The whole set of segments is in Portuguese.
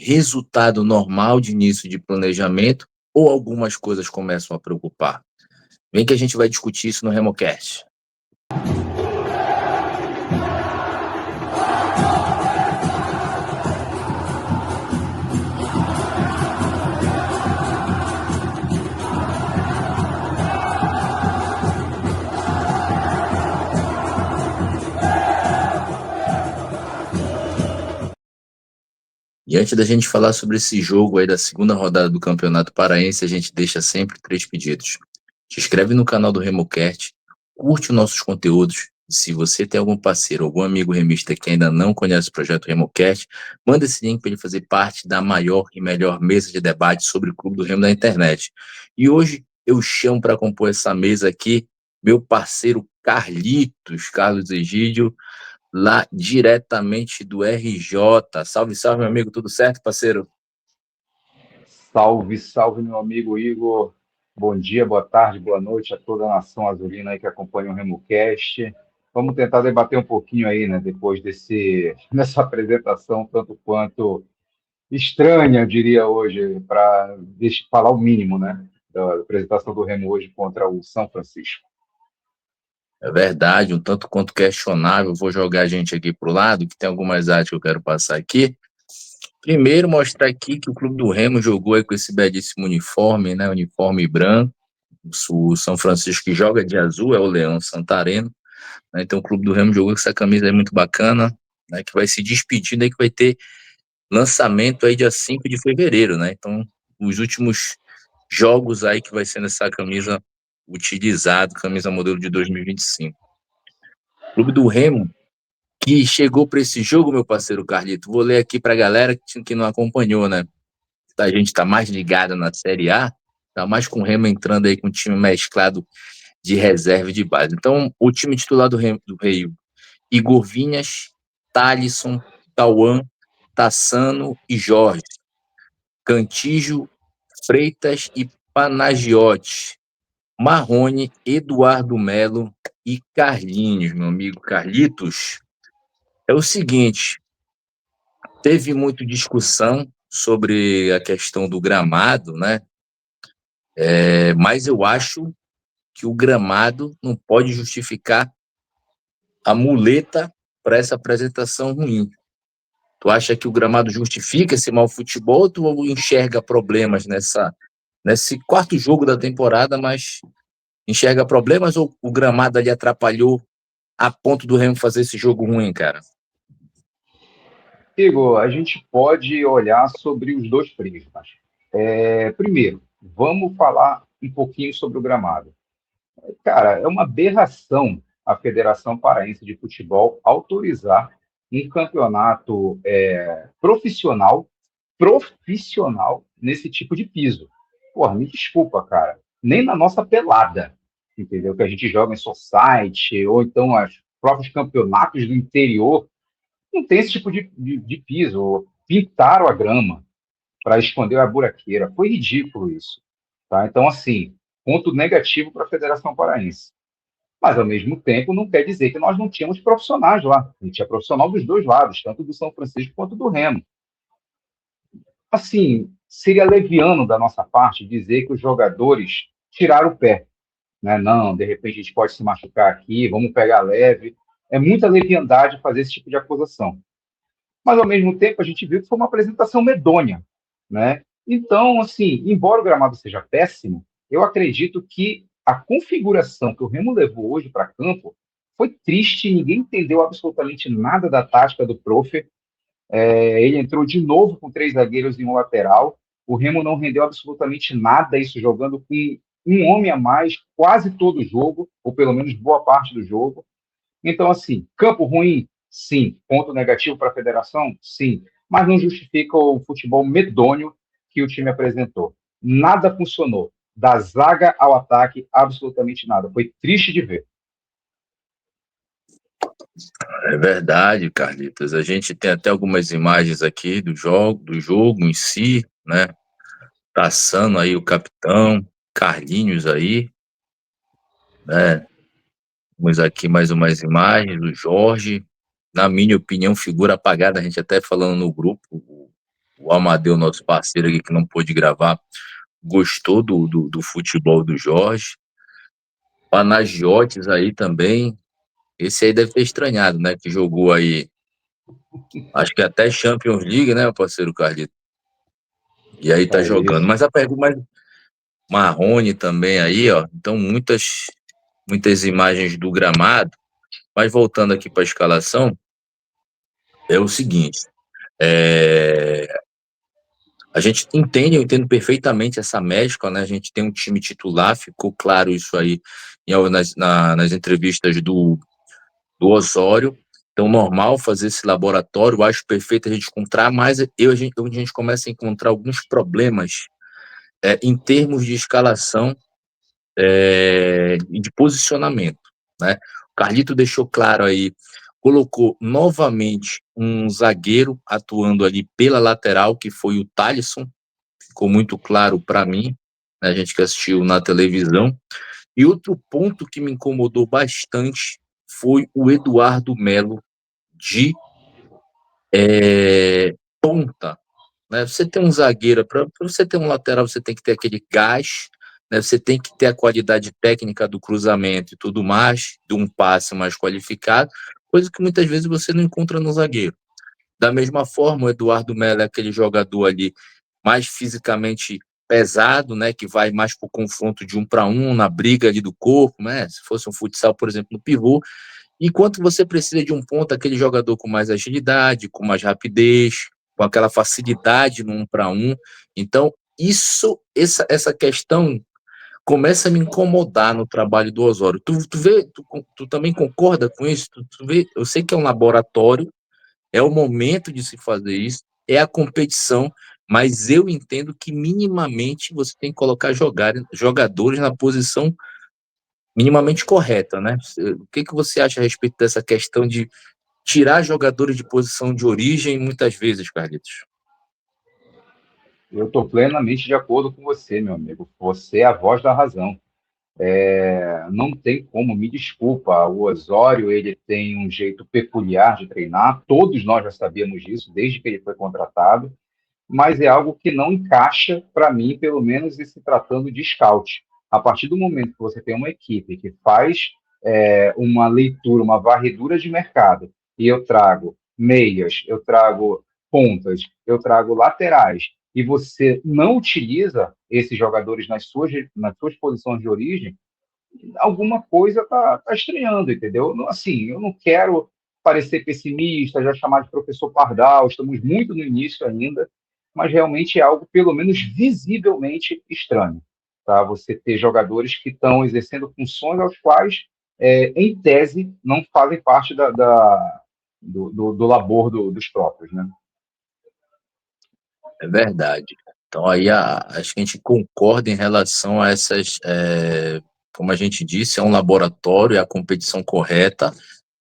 resultado normal de início de planejamento ou algumas coisas começam a preocupar? Vem que a gente vai discutir isso no RemoCast. E antes da gente falar sobre esse jogo aí da segunda rodada do Campeonato Paraense, a gente deixa sempre 3 pedidos. Se inscreve no canal do RemoCast, curte os nossos conteúdos. E se você tem algum parceiro, algum amigo remista que ainda não conhece o projeto RemoCast, manda esse link para ele fazer parte da maior e melhor mesa de debate sobre o Clube do Remo da internet. E hoje eu chamo para compor essa mesa aqui meu parceiro Carlos Egídio, lá diretamente do RJ. Salve, salve, meu amigo, tudo certo, parceiro? Salve, salve, meu amigo Igor. Bom dia, boa tarde, boa noite a toda a nação azulina aí que acompanha o RemoCast. Vamos tentar debater um pouquinho aí, né, depois dessa apresentação, tanto quanto estranha, eu diria hoje, para falar o mínimo, né, da apresentação do Remo hoje contra o São Francisco. É verdade, um tanto quanto questionável. Vou jogar a gente aqui pro lado, que tem algumas artes que eu quero passar aqui. Primeiro, mostrar aqui que o Clube do Remo jogou aí com esse belíssimo uniforme, né? Uniforme branco. O São Francisco que joga de azul é o Leão Santareno, né? Então o Clube do Remo jogou com essa camisa aí muito bacana, né? Que vai se despedindo aí, que vai ter lançamento aí dia 5 de fevereiro, né? Então, os últimos jogos aí que vai ser nessa camisa utilizado, camisa modelo de 2025. Clube do Remo, que chegou para esse jogo, meu parceiro Carlito. Vou ler aqui para a galera que não acompanhou, né? A gente está mais ligado na Série A, tá mais com o Remo entrando aí com o time mesclado de reserva e de base. Então, o time titular do Rei, Igor Vinhas, Thalisson, Cauã, Tassano e Jorge. Cantígio, Freitas e Panagiotti. Marrone, Eduardo Melo e Carlinhos, meu amigo Carlitos. É o seguinte, teve muita discussão sobre a questão do gramado, né? Mas eu acho que o gramado não pode justificar a muleta para essa apresentação ruim. Tu acha que o gramado justifica esse mau futebol ou tu enxerga problemas nesse quarto jogo da temporada, mas enxerga problemas ou o gramado ali atrapalhou a ponto do Remo fazer esse jogo ruim, cara? Igor, a gente pode olhar sobre os dois prismas. Primeiro, vamos falar um pouquinho sobre o gramado. Cara, é uma aberração a Federação Paraense de Futebol autorizar um campeonato profissional nesse tipo de piso. Porra, me desculpa, cara. Nem na nossa pelada, entendeu? Que a gente joga em society, ou então os próprios campeonatos do interior, não tem esse tipo de piso. Pintaram a grama para esconder a buraqueira. Foi ridículo isso. Tá? Então, assim, ponto negativo para a Federação Paraense. Mas, ao mesmo tempo, não quer dizer que nós não tínhamos profissionais lá. A gente tinha profissional dos dois lados, tanto do São Francisco quanto do Remo. Assim, seria leviano da nossa parte dizer que os jogadores tiraram o pé. Né? Não, de repente a gente pode se machucar aqui, vamos pegar leve. É muita leviandade fazer esse tipo de acusação. Mas, ao mesmo tempo, a gente viu que foi uma apresentação medonha. Né? Então, assim, embora o gramado seja péssimo, eu acredito que a configuração que o Remo levou hoje para campo foi triste, ninguém entendeu absolutamente nada da tática do Profe. Ele entrou de novo com 3 zagueiros e um lateral. O Remo não rendeu absolutamente nada, isso jogando com um homem a mais quase todo o jogo, ou pelo menos boa parte do jogo. Então, assim, campo ruim, sim. Ponto negativo para a federação, sim. Mas não justifica o futebol medonho que o time apresentou. Nada funcionou. Da zaga ao ataque, absolutamente nada. Foi triste de ver. É verdade, Carlitos. A gente tem até algumas imagens aqui do jogo em si, né? Traçando aí o capitão, Carlinhos aí, né? Temos aqui mais umas imagens do Jorge. Na minha opinião, figura apagada, a gente até falando no grupo. O Amadeu, nosso parceiro aqui que não pôde gravar, gostou do futebol do Jorge. Panagiotis aí também. Esse aí deve ter estranhado, né? Que jogou aí, acho que até Champions League, né, parceiro Carlito? E aí tá É jogando. isso. Mas a pergunta, mas Marrone também aí, ó. Então, muitas imagens do gramado. Mas voltando aqui para a escalação, é o seguinte: é, a gente entende, eu entendo perfeitamente essa mescla, né? A gente tem um time titular, ficou claro isso aí nas entrevistas do Osório. Então, normal fazer esse laboratório, eu acho perfeito a gente encontrar, mas a gente começa a encontrar alguns problemas em termos de escalação e de posicionamento, né? O Carlito deixou claro aí, colocou novamente um zagueiro atuando ali pela lateral, que foi o Thalisson, ficou muito claro para mim, né, a gente que assistiu na televisão. E outro ponto que me incomodou bastante foi o Eduardo Melo de ponta, né? Você tem um zagueiro, para você ter um lateral, você tem que ter aquele gás, né? Você tem que ter a qualidade técnica do cruzamento e tudo mais, de um passe mais qualificado, coisa que muitas vezes você não encontra no zagueiro. Da mesma forma, o Eduardo Melo é aquele jogador ali mais fisicamente pesado, né, que vai mais para o confronto de 1 para 1, na briga ali do corpo, né? Se fosse um futsal, por exemplo, no pivô, enquanto você precisa de um ponto, aquele jogador com mais agilidade, com mais rapidez, com aquela facilidade no 1 para 1. Então, essa questão começa a me incomodar no trabalho do Osório. Tu também concorda com isso? Tu vê, eu sei que é um laboratório, é o momento de se fazer isso, é a competição, mas eu entendo que minimamente você tem que colocar jogadores na posição minimamente correta, né? O que você acha a respeito dessa questão de tirar jogadores de posição de origem muitas vezes, Carlitos? Eu estou plenamente de acordo com você, meu amigo. Você é a voz da razão. Não tem como, me desculpa, o Osório ele tem um jeito peculiar de treinar, todos nós já sabíamos disso desde que ele foi contratado, mas é algo que não encaixa para mim, pelo menos em se tratando de scout. A partir do momento que você tem uma equipe que faz uma leitura, uma varredura de mercado, e eu trago meias, eu trago pontas, eu trago laterais, e você não utiliza esses jogadores nas suas posições de origem, alguma coisa tá estranhando, entendeu? Assim, eu não quero parecer pessimista, já chamar de professor Pardal, estamos muito no início ainda, mas realmente é algo, pelo menos visivelmente, estranho. Tá? Você ter jogadores que estão exercendo funções aos quais, em tese, não fazem parte do labor dos próprios. Né? É verdade. Então, aí acho que a gente concorda em relação a essas. Como a gente disse, é um laboratório, é a competição correta,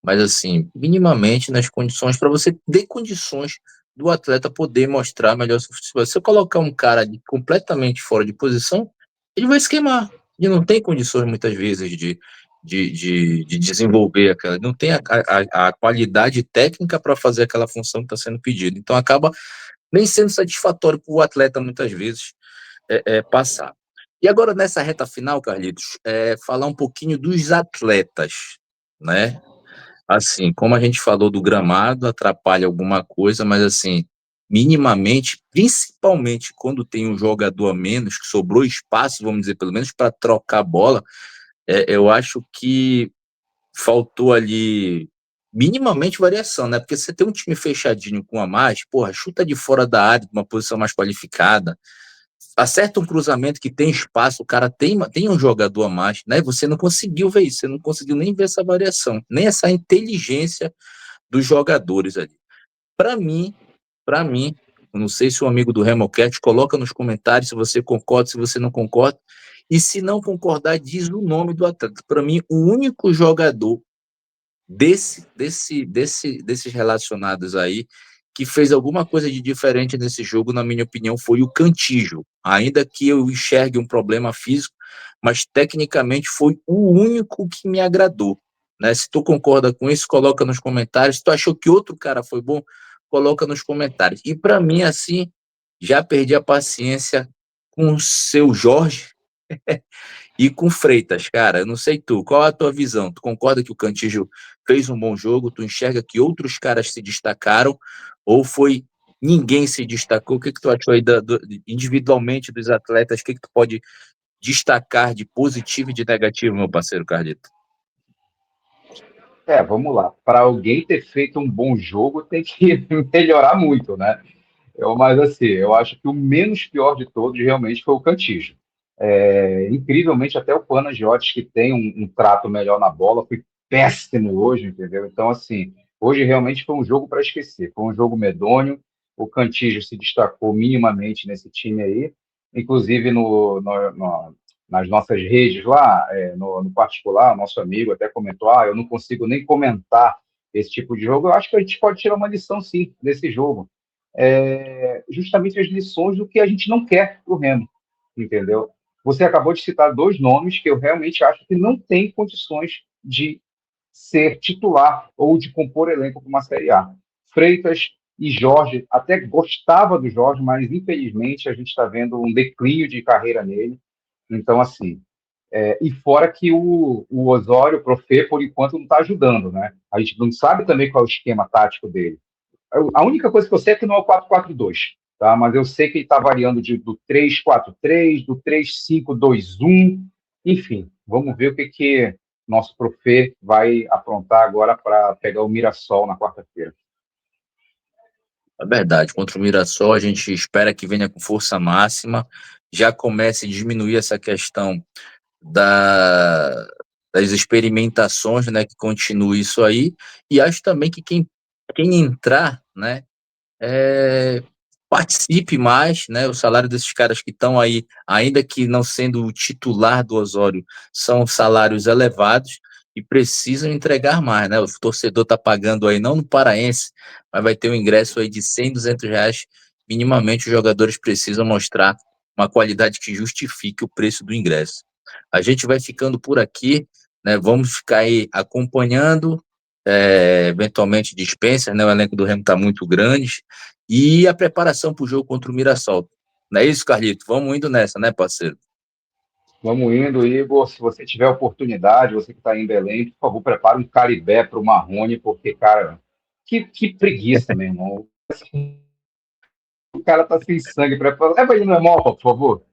mas, assim, minimamente nas condições, para você ter condições do atleta poder mostrar melhor seu futebol. Se você colocar um cara ali completamente fora de posição, ele vai se queimar. E não tem condições, muitas vezes, de desenvolver aquela. Não tem a qualidade técnica para fazer aquela função que está sendo pedida. Então, acaba nem sendo satisfatório para o atleta, muitas vezes, passar. E agora, nessa reta final, Carlitos, falar um pouquinho dos atletas, né? Assim, como a gente falou do gramado, atrapalha alguma coisa, mas assim, minimamente, principalmente quando tem um jogador a menos, que sobrou espaço, vamos dizer, pelo menos para trocar a bola, eu acho que faltou ali minimamente variação, né? Porque você tem um time fechadinho com a mais, porra, chuta de fora da área, de uma posição mais qualificada, acerta um cruzamento que tem espaço, o cara tem um jogador a mais, né? Você não conseguiu ver isso, você não conseguiu nem ver essa variação, nem essa inteligência dos jogadores ali. Para mim, para mim, eu não sei se o amigo do Remocat coloca nos comentários se você concorda, se você não concorda, e se não concordar, diz o nome do atleta. Para mim, o único jogador desses relacionados aí, que fez alguma coisa de diferente nesse jogo, na minha opinião, foi o Cantillo. Ainda que eu enxergue um problema físico, mas tecnicamente foi o único que me agradou. Né? Se tu concorda com isso, coloca nos comentários. Se tu achou que outro cara foi bom, coloca nos comentários. E para mim, assim, Já perdi a paciência com o seu Jorge e com Freitas, cara. Eu não sei tu, qual é a tua visão? Tu concorda que o Cantillo fez um bom jogo? Tu enxerga que outros caras se destacaram? Ou foi ninguém se destacou? O que tu achou aí individualmente dos atletas? O que tu pode destacar de positivo e de negativo, meu parceiro Carlito? Vamos lá. Para alguém ter feito um bom jogo, tem que melhorar muito, né? Mas assim, eu acho que o menos pior de todos realmente foi o Cantillo. Incrivelmente, até o Panagiotis, que tem um trato melhor na bola, foi péssimo hoje, entendeu? Então, assim, hoje realmente foi um jogo para esquecer. Foi um jogo medonho. O Cantillo se destacou minimamente nesse time aí, inclusive nas nossas redes lá, no particular, nosso amigo até comentou: eu não consigo nem comentar esse tipo de jogo. Eu acho que a gente pode tirar uma lição, sim, desse jogo. Justamente as lições do que a gente não quer para o Remo, entendeu? Você acabou de citar dois nomes que eu realmente acho que não têm condições de ser titular ou de compor elenco para uma Série A. Freitas e Jorge, até gostava do Jorge, mas infelizmente a gente está vendo um declínio de carreira nele. Então, assim, e fora que o Osório, o Profê, por enquanto, não está ajudando, né? A gente não sabe também qual é o esquema tático dele. A única coisa que eu sei é que não é o 4-4-2, tá? Mas eu sei que ele está variando do 3-4-3, do 3-5-2-1, enfim, vamos ver o que nosso Profê vai aprontar agora para pegar o Mirassol na quarta-feira. É verdade, contra o Mirassol a gente espera que venha com força máxima, já comece a diminuir essa questão da, das experimentações, né, que continue isso aí, e acho também que quem entrar, né, participe mais, né, o salário desses caras que estão aí, ainda que não sendo o titular do Osório, são salários elevados e precisam entregar mais, né, o torcedor está pagando aí, não no Paraense, mas vai ter um ingresso aí de 100, R$ 200, minimamente os jogadores precisam mostrar uma qualidade que justifique o preço do ingresso. A gente vai ficando por aqui, né? Vamos ficar aí acompanhando, eventualmente dispensa, né? O elenco do Remo está muito grande e a preparação para o jogo contra o Mirassol. Não é isso, Carlito? Vamos indo nessa, né, parceiro? Vamos indo, Igor. Se você tiver oportunidade, você que está em Belém, por favor, prepare um caribé para o Marrone, porque, cara, que preguiça, meu irmão. O cara tá sem sangue. Leva ele no hemóvel, por favor.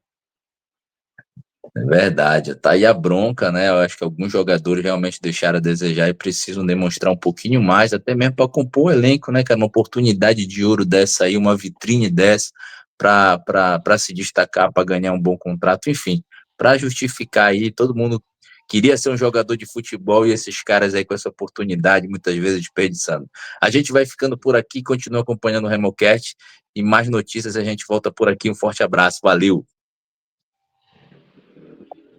É verdade, tá aí a bronca, né? Eu acho que alguns jogadores realmente deixaram a desejar e precisam demonstrar um pouquinho mais, até mesmo para compor o elenco, né, cara? Uma oportunidade de ouro dessa aí, uma vitrine dessa para se destacar, para ganhar um bom contrato, enfim, para justificar aí, todo mundo queria ser um jogador de futebol e esses caras aí com essa oportunidade, muitas vezes desperdiçando. A gente vai ficando por aqui, continua acompanhando o Remocast e mais notícias a gente volta por aqui. Um forte abraço, valeu!